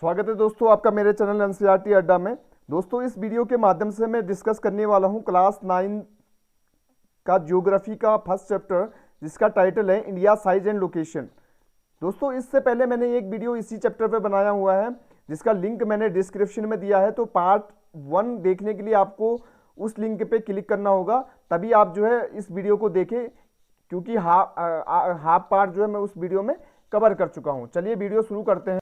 स्वागत है दोस्तों आपका मेरे चैनल एनसीईआरटी अड्डा में। दोस्तों इस वीडियो के माध्यम से मैं डिस्कस करने वाला हूं क्लास 9 का ज्योग्राफी का फर्स्ट चैप्टर, जिसका टाइटल है इंडिया साइज एंड लोकेशन। दोस्तों इससे पहले मैंने एक वीडियो इसी चैप्टर पे बनाया हुआ है, जिसका लिंक मैंने डिस्क्रिप्शन में दिया है। तो पार्ट 1 देखने के लिए आपको उस लिंक पे क्लिक करना होगा, तभी आप जो है इस वीडियो को देखें, क्योंकि हाफ पार्ट जो है मैं उस वीडियो में कवर कर चुका हूं। चलिए वीडियो शुरू करते हैं।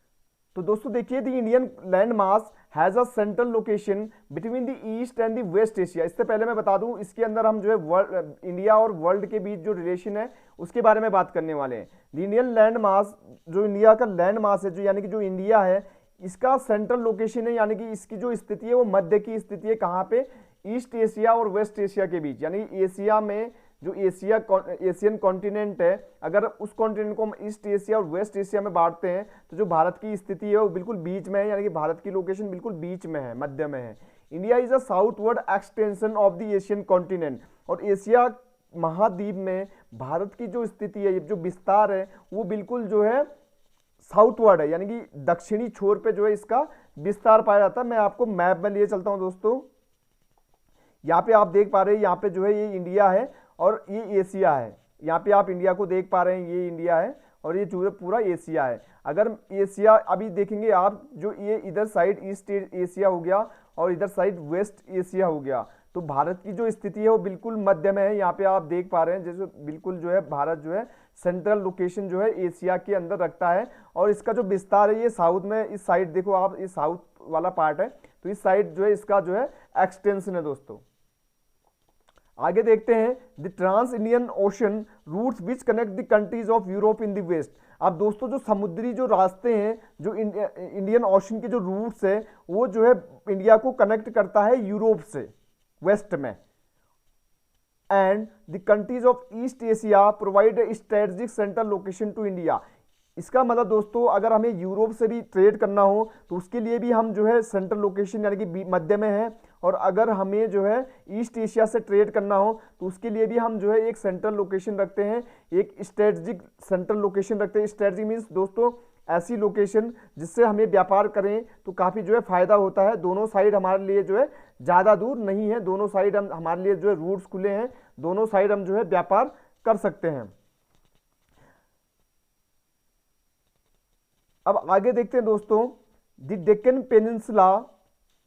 तो दोस्तों देखिए, the Indian land mass has a central location between the east and the West Asia. इससे पहले मैं बता दूं, इसके अंदर हम जो है इंडिया और वर्ल्ड के बीच जो रिलेशन है उसके बारे में बात करने वाले हैं। द इंडियन लैंड मास, जो इंडिया का लैंड मास है, जो यानी कि जो इंडिया है, इसका सेंट्रल लोकेशन है, यानी कि इसकी जो स्थिति है वो मध्य की स्थिति है। कहाँ पे? ईस्ट एशिया और वेस्ट एशिया के बीच, यानी एशिया में जो एशियन कॉन्टिनेंट है, अगर उस कॉन्टिनेंट को हम ईस्ट एशिया और वेस्ट एशिया में बांटते हैं तो जो भारत की स्थिति है वो बिल्कुल बीच में है, यानी कि भारत की लोकेशन बिल्कुल बीच में है, मध्य में है। India is a southward extension of the Asian continent. और एशिया महाद्वीप में भारत की जो स्थिति है, जो विस्तार है, वो बिल्कुल जो है साउथवर्ड है, यानी कि दक्षिणी छोर पे जो है इसका विस्तार पाया जाता है। मैं आपको मैप में लिए चलता हूं दोस्तों। यहाँ पे आप देख पा रहे हैं, यहाँ पे जो है ये इंडिया है और ये एशिया है। यहाँ पे आप इंडिया को देख पा रहे हैं, ये इंडिया है और ये जो पूरा एशिया है। अगर एशिया अभी देखेंगे आप, जो ये इधर साइड ईस्ट एशिया हो गया और इधर साइड वेस्ट एशिया हो गया, तो भारत की जो स्थिति है वो बिल्कुल मध्य में है। यहाँ पे आप देख पा रहे हैं, जैसे बिल्कुल जो है भारत जो है सेंट्रल लोकेशन जो है एशिया के अंदर रखता है। और इसका जो विस्तार है ये साउथ में, इस साइड देखो आप, ये साउथ वाला पार्ट है, तो इस साइड जो है इसका जो है एक्सटेंशन है दोस्तों। आगे देखते हैं, the trans Indian Ocean routes which connect the countries of Europe in the west. अब दोस्तों जो समुद्री जो रास्ते हैं, जो इंडियन ओशन के जो रूट्स है, वो जो है इंडिया को कनेक्ट करता है यूरोप से वेस्ट में। And the countries of East Asia provide a strategic central location to India. इसका मतलब दोस्तों, अगर हमें यूरोप से भी ट्रेड करना हो तो उसके लिए भी हम जो है सेंट्रल लोकेशन यानी कि मध्य में है। और अगर हमें जो है ईस्ट एशिया से ट्रेड करना हो तो उसके लिए भी हम जो है एक सेंट्रल लोकेशन रखते हैं, एक स्ट्रेटेजिक सेंट्रल लोकेशन रखते हैं। स्ट्रेटेजिक मीन्स दोस्तों ऐसी लोकेशन जिससे हमें व्यापार करें तो काफ़ी जो है फायदा होता है। दोनों साइड हमारे लिए जो है ज़्यादा दूर नहीं है, दोनों साइड हम हमारे लिए जो है रूट्स खुले हैं, दोनों साइड हम जो है व्यापार कर सकते हैं। अब आगे देखते हैं दोस्तों, the Deccan peninsula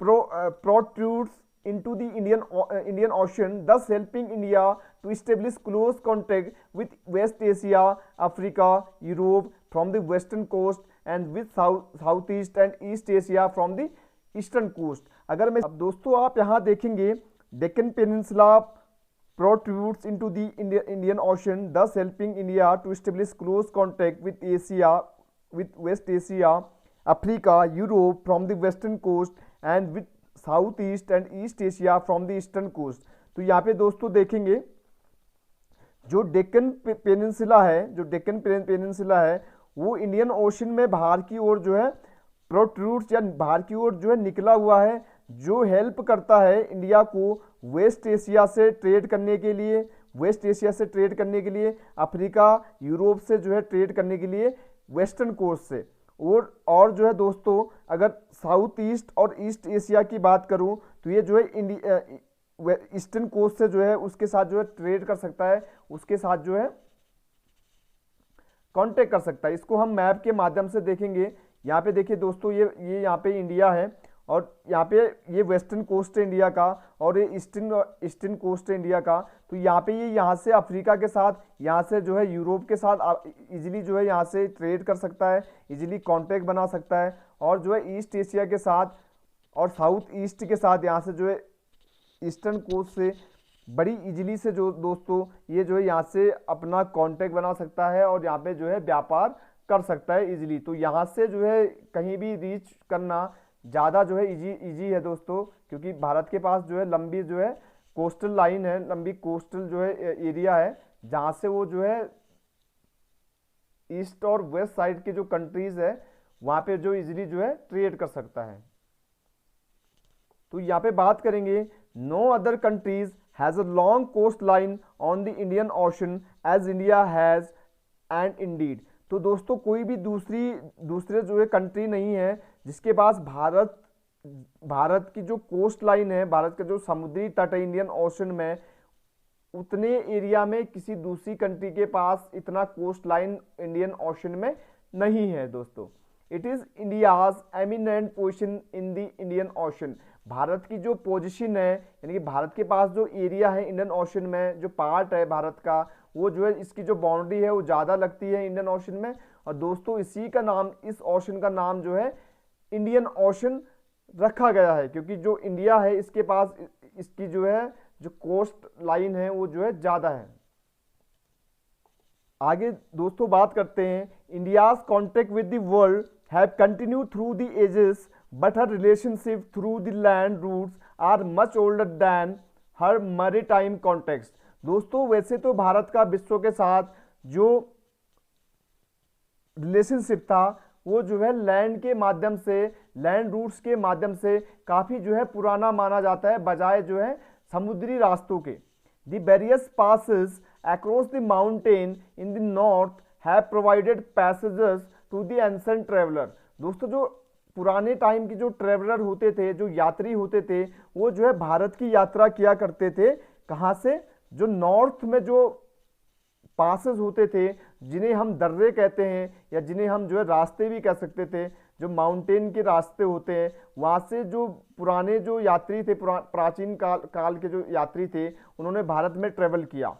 protrudes into the Indian Ocean, thus helping India to establish close contact with West Asia, Africa, Europe from the western coast and with Southeast and East Asia from the eastern coast। अगर मैं अब दोस्तों आप यहाँ देखेंगे, Deccan peninsula protrudes into the Indian Ocean, thus helping India to establish close contact with West Asia, Africa, Europe from the western coast and with South East and East Asia from the eastern coast. तो यहाँ पे दोस्तों देखेंगे, जो Deccan peninsula है, जो Deccan peninsula है, वो इंडियन ओशन में बाहर की ओर जो है प्रोट्रूड्स या बाहर की ओर जो है निकला हुआ है, जो हेल्प करता है इंडिया को वेस्ट एशिया से ट्रेड करने के लिए, वेस्ट एशिया से ट्रेड करने के लिए, अफ्रीका, यूरोप से जो है ट्रेड करने के लिए वेस्टर्न कोस्ट से। और जो है दोस्तों, अगर साउथ ईस्ट और ईस्ट एशिया की बात करूं तो ये जो है ईस्टर्न कोस्ट से जो है उसके साथ जो है ट्रेड कर सकता है, उसके साथ जो है कांटेक्ट कर सकता है। इसको हम मैप के माध्यम से देखेंगे। यहाँ पे देखिए दोस्तों, ये यहाँ पे इंडिया है और यहाँ पे ये वेस्टर्न कोस्ट है इंडिया का और ये ईस्टर्न कोस्ट है इंडिया का। तो यहाँ पे ये यहाँ से अफ्रीका के साथ, यहाँ से जो है यूरोप के साथ इजीली जो है यहाँ से ट्रेड कर सकता है, इजीली कांटेक्ट बना सकता है। और जो है ईस्ट एशिया के साथ और साउथ ईस्ट के साथ यहाँ से जो है ईस्टर्न कोस्ट से बड़ी इजीली से जो दोस्तों ये जो है यहाँ से अपना कांटेक्ट बना सकता है और यहाँ पे जो है व्यापार कर सकता है इजीली। तो यहाँ से जो है कहीं भी रीच करना ज़्यादा जो है इजी है दोस्तों, क्योंकि भारत के पास जो है लंबी जो है कोस्टल लाइन है, लंबी कोस्टल जो है एरिया है, जहाँ से वो जो है ईस्ट और वेस्ट साइड के जो कंट्रीज है वहाँ पे जो इजीली जो है ट्रेड कर सकता है। तो यहाँ पे बात करेंगे, no other countries has a long coast line on the Indian Ocean as India has and indeed. तो दोस्तों कोई भी दूसरे जो है कंट्री नहीं है जिसके पास भारत की जो कोस्ट लाइन है, भारत का जो समुद्री तट है इंडियन ओशन में, उतने एरिया में किसी दूसरी कंट्री के पास इतना कोस्ट लाइन इंडियन ओशन में नहीं है दोस्तों। It is India's eminent position in the Indian ocean. Bharat की जो पोजीशन है, यानी कि भारत के पास जो एरिया है इंडियन ओशन में, जो पार्ट है भारत का, वो जो है इसकी जो बाउंड्री है वो ज़्यादा लगती है इंडियन ओशन में। और दोस्तों इसी का नाम, इस ओशन का नाम जो है इंडियन ओशन रखा गया है, क्योंकि जो इंडिया है इसके पास इसकी जो है जो कोस्ट लाइन है वो जो है ज़्यादा है। आगे दोस्तों बात करते हैं, India's contact with the world have continued through the ages but her relationship through the land routes are much older than her maritime context. दोस्तों वैसे तो भारत का विश्व के साथ जो रिलेशनशिप था वो जो है लैंड के माध्यम से, लैंड रूट्स के माध्यम से काफ़ी जो है पुराना माना जाता है, बजाय जो है समुद्री रास्तों के। The various passes across the mountain in the north have provided passages to the ancient traveller. दोस्तों जो पुराने टाइम की जो ट्रेवलर होते थे, जो यात्री होते थे, वो जो है भारत की यात्रा किया करते थे। कहाँ से? जो नॉर्थ में जो पासेस होते थे, जिन्हें हम दर्रे कहते हैं या जिन्हें हम जो है रास्ते भी कह सकते थे, जो माउंटेन के रास्ते होते हैं, वहाँ से जो पुराने जो यात्री थे, प्राचीन काल के जो यात्री थे, उन्होंने भारत में ट्रेवल किया।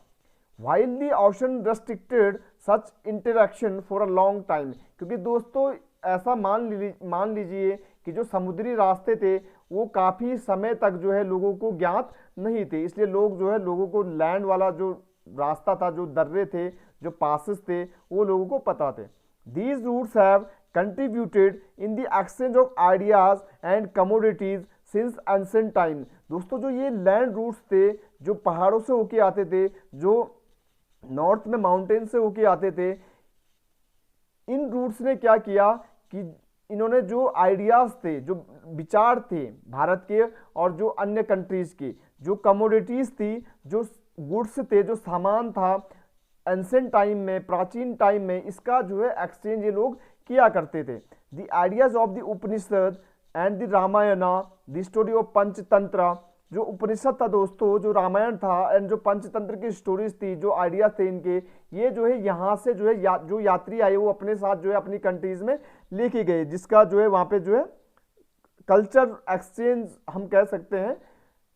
While the ocean restricted such interaction for a long time. क्योंकि दोस्तों ऐसा मान लीजिए कि जो समुद्री रास्ते थे वो काफ़ी समय तक जो है लोगों को ज्ञात नहीं थे, इसलिए लोग जो है लोगों को लैंड वाला जो रास्ता था, जो दर्रे थे, जो पासेस थे, वो लोगों को पता थे। These routes have contributed in the exchange of ideas and commodities since ancient time. दोस्तों जो ये लैंड रूट्स थे, जो पहाड़ों से होके आते थे, जो नॉर्थ में माउंटेन से होके आते थे, इन रूट्स ने क्या किया कि इन्होंने जो आइडियाज थे, जो विचार थे भारत के और जो अन्य कंट्रीज के, जो कमोडिटीज थी, जो गुड्स थे, जो सामान था, एंसेंट टाइम में, प्राचीन टाइम में, इसका जो है एक्सचेंज ये लोग किया करते थे। The ideas of the Upanishad and the Ramayana, the story of Panchatantra. जो उपनिषद था दोस्तों, जो रामायण था एंड जो पंचतंत्र की स्टोरीज थी, जो आइडियाज थे इनके, ये जो है यहाँ से जो है जो यात्री आए वो अपने साथ जो है अपनी कंट्रीज में लेके गए, जिसका जो है वहाँ पे जो है कल्चर एक्सचेंज हम कह सकते हैं।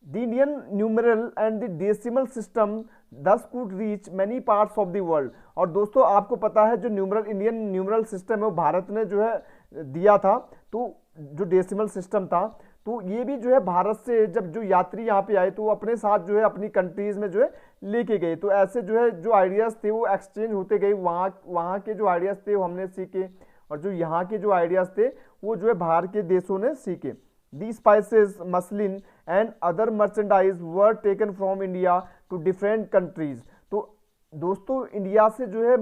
The Indian numeral and the decimal system thus could reach many parts of the world। और दोस्तों आपको पता है जो इंडियन न्यूमरल सिस्टम है वो भारत ने जो है दिया था, तो जो डेसिमल सिस्टम था, तो ये भी जो है भारत से जब जो यात्री यहाँ पे आए तो वो अपने साथ जो है अपनी कंट्रीज में जो है लेके गए। तो ऐसे जो है जो आइडियाज़ थे वो एक्सचेंज होते गए, वहाँ के जो आइडियाज़ थे वो हमने सीखे, और जो यहाँ के जो आइडियाज़ थे वो जो है बाहर के देशों ने सीखे। These spices, muslin and other merchandise were taken from India to different countries। तो दोस्तों इंडिया से जो है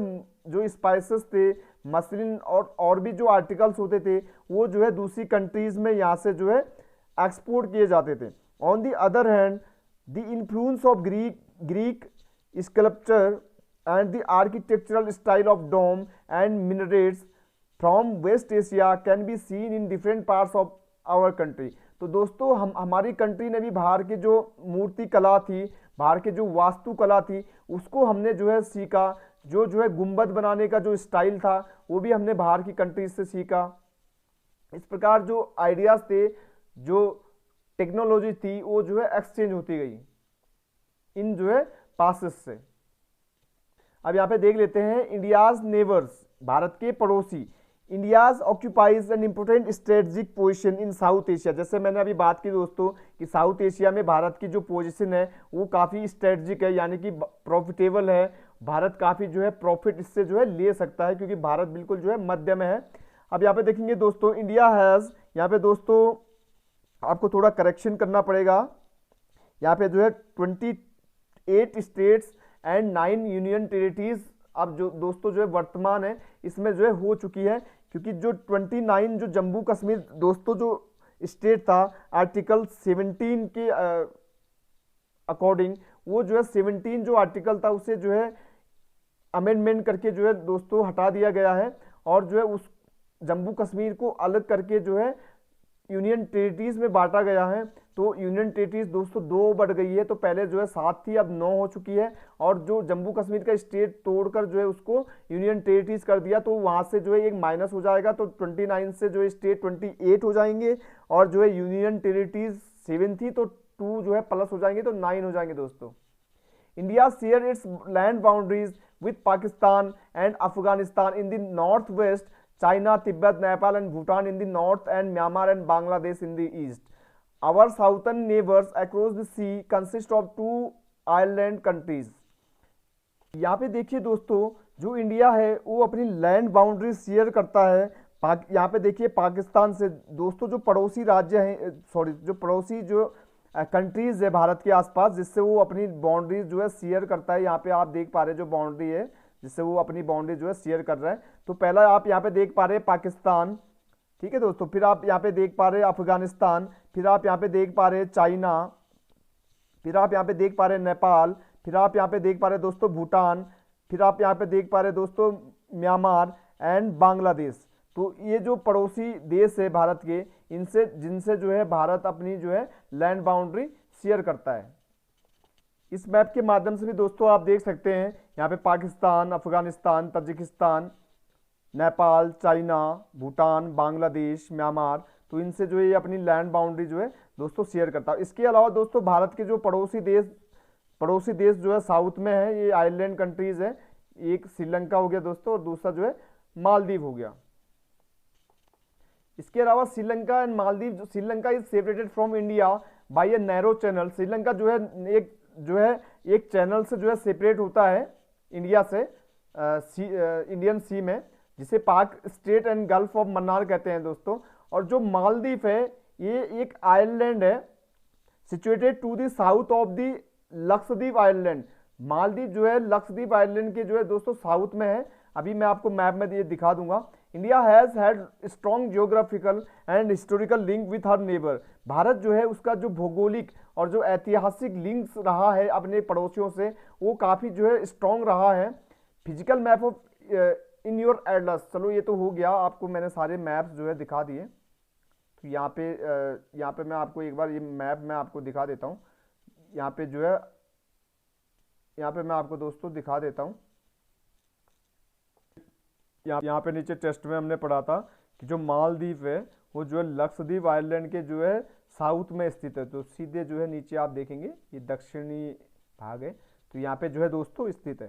जो स्पाइसेस थे, मसलिन और भी जो आर्टिकल्स होते थे वो जो है दूसरी कंट्रीज में यहाँ से जो है एक्सपोर्ट किए जाते थे। On the other hand the influence of Greek sculpture and the architectural style of dome and minarets from West Asia can be seen in different parts of our country. तो दोस्तों हमारी कंट्री ने भी बाहर की जो मूर्ति कला थी, बाहर की जो वास्तुकला थी, उसको हमने जो है सीखा। जो है गुंबद बनाने का जो स्टाइल था वो भी हमने बाहर की कंट्रीज से सीखा। इस प्रकार जो आइडियाज थे, जो टेक्नोलॉजी थी, वो जो है एक्सचेंज होती गई इन जो है पासेस से। अब यहाँ पे देख लेते हैं इंडियाज नेबर्स, भारत के पड़ोसी। India's occupies an important strategic position in south Asia. जैसे मैंने अभी बात की दोस्तों कि साउथ एशिया में भारत की जो पोजीशन है वो काफ़ी स्ट्रेटजिक है, यानी कि प्रॉफिटेबल है। भारत काफ़ी जो है प्रॉफिट इससे जो है ले सकता है, क्योंकि भारत बिल्कुल जो है मध्य में है। अब यहाँ पे देखेंगे दोस्तों इंडिया हैज़, यहाँ पे दोस्तों आपको थोड़ा करेक्शन करना पड़ेगा। यहाँ पे जो है 28 स्टेट्स एंड 9 यूनियन टेरिटरीज अब जो दोस्तों जो है वर्तमान है इसमें जो है हो चुकी है, क्योंकि जो 29 जो जम्मू कश्मीर दोस्तों जो स्टेट था आर्टिकल 17 के अकॉर्डिंग, वो जो है 17 जो आर्टिकल था उसे जो है अमेंडमेंट करके जो है दोस्तों हटा दिया गया है, और जो है जम्मू कश्मीर को अलग करके जो है यूनियन टेरिटरीज में बांटा गया है। तो यूनियन टेरिटरीज दोस्तों 2 बढ़ गई है, तो पहले जो है 7 थी, अब 9 हो चुकी है। और जो जम्मू कश्मीर का स्टेट तोड़कर जो है उसको यूनियन टेरिटरीज कर दिया, तो वहां से जो है एक माइनस हो जाएगा, तो 29 से जो है स्टेट 28 हो जाएंगे। और जो है यूनियन टेरिटरीज 7 थी, तो 2 जो है प्लस हो जाएंगे, तो 9 हो जाएंगे दोस्तों। India share its land boundaries with Pakistan and Afghanistan in the north west, China, Tibet, Nepal and Bhutan in the north, and Myanmar and Bangladesh in the east. Our southern neighbors across the sea consist of 2 island countries. यहाँ पे देखिए दोस्तों, जो India है वो अपनी land boundary share करता है यहाँ पे देखिए पाकिस्तान से। दोस्तों जो पड़ोसी राज्य हैं, सॉरी जो पड़ोसी जो कंट्रीज है भारत के आसपास, जिससे वो अपनी बाउंड्रीज जो है शेयर करता है। यहाँ पे आप देख पा रहे हैं जो बाउंड्री है जिससे वो अपनी बाउंड्री जो है शेयर कर रहा है। तो पहला आप यहाँ पे देख पा रहे हैं पाकिस्तान, ठीक है दोस्तों। फिर आप यहाँ पे देख पा रहे हैं अफगानिस्तान, फिर आप यहाँ पे देख पा रहे हैं चाइना, फिर आप यहाँ पे देख पा रहे हैं नेपाल, फिर आप यहाँ पे देख पा रहे हैं दोस्तों भूटान, फिर आप यहाँ पे देख पा रहे हैं दोस्तों म्यांमार एंड बांग्लादेश। तो ये जो पड़ोसी देश है भारत के, इनसे जिनसे जो है भारत अपनी जो है लैंड बाउंड्री शेयर करता है। इस मैप के माध्यम से भी दोस्तों आप देख सकते हैं यहाँ पे Pakistan, Afghanistan, Tajikistan, Nepal, China, Bhutan, Bangladesh, Myanmar, तो इनसे जो है अपनी लैंड बाउंड्री जो है दोस्तों शेयर करता है। इसके अलावा दोस्तों भारत के जो पड़ोसी देश जो है साउथ में है, ये आइलैंड कंट्रीज है। एक श्रीलंका हो गया दोस्तों, और दूसरा जो है मालदीव हो गया। इसके अलावा Sri Lanka and Maldives, Sri Lanka is separated from India by a narrow channel. Sri Lanka जो है एक चैनल से जो है सेपरेट होता है इंडिया से, इंडियन सी में, जिसे पाक state and gulf of Mannar कहते हैं दोस्तों। और जो मालदीव है ये एक आइलैंड है situated to the south of the Lakshadweep island. Maldives जो है लक्षद्वीप आइलैंड के जो है दोस्तों साउथ में है। अभी मैं आपको मैप में ये दिखा दूंगा। India has had strong geographical and historical link with her neighbour. Bharat जो है उसका जो भौगोलिक और जो ऐतिहासिक लिंक्स रहा है अपने पड़ोसियों से, वो काफ़ी जो है स्ट्रॉन्ग रहा है। Physical map of in your Atlas, चलो ये तो हो गया, आपको मैंने सारे मैप्स जो है दिखा दिए। तो यहाँ पे मैं आपको एक बार ये मैप मैं आपको दिखा देता हूँ। यहाँ पे जो है यहाँ पे मैं आपको दोस्तों दिखा देता हूँ। यहाँ पे नीचे टेस्ट में हमने पढ़ा था कि जो मालदीव है वो जो है लक्षद्वीप आइलैंड के जो है साउथ में स्थित है। तो सीधे जो है नीचे आप देखेंगे ये दक्षिणी भाग है, तो यहाँ पे जो है दोस्तों स्थित है।